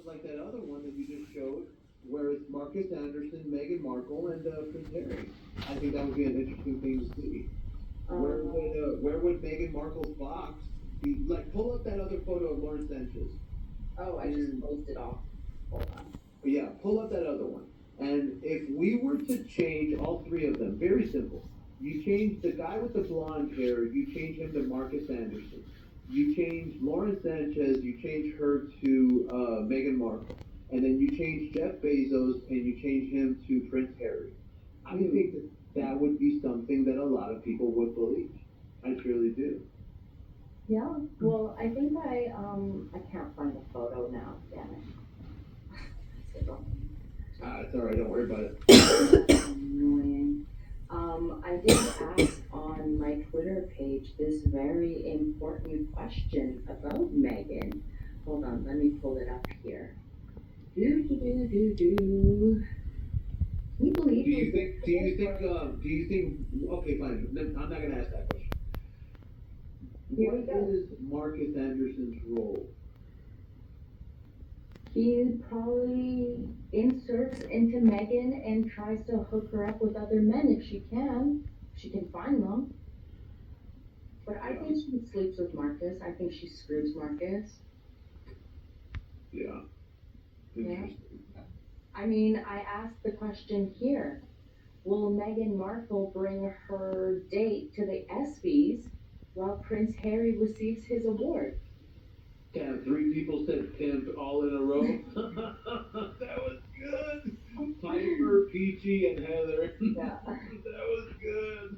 was like that other one that you just showed, where it's Marcus Anderson, Meghan Markle, and Prince Harry. I think that would be an interesting thing to see. Where would Meghan Markle's box be? Like, pull up that other photo of Lauren Sanchez. Oh, I just closed it off. Hold on. Yeah, pull up that other one. And if we were to change all three of them, very simple. You change the guy with the blonde hair, you change him to Marcus Anderson. You change Lauren Sanchez, you change her to Meghan Markle. And then you change Jeff Bezos and you change him to Prince Harry. I think that would be something that a lot of people would believe. I truly do. Yeah, well, I think I can't find the photo now, damn it. It's alright, don't worry about it. Annoying. I did ask on my Twitter page this very important question about Megan. Hold on, let me pull it up here. Do. Can you believe Do you think, okay, fine, I'm not gonna ask that question. Here we What go. is Marcus Anderson's role? He probably inserts into Megan and tries to hook her up with other men if she can. She can find them. But I think she sleeps with Marcus. I think she screws Marcus. Yeah. Interesting. I mean, I asked the question here. Will Meghan Markle bring her date to the ESPYs while Prince Harry receives his award? Damn, 3 people said pimp all in a row. That was good. Piper, Peachy, and Heather. Yeah. That was good.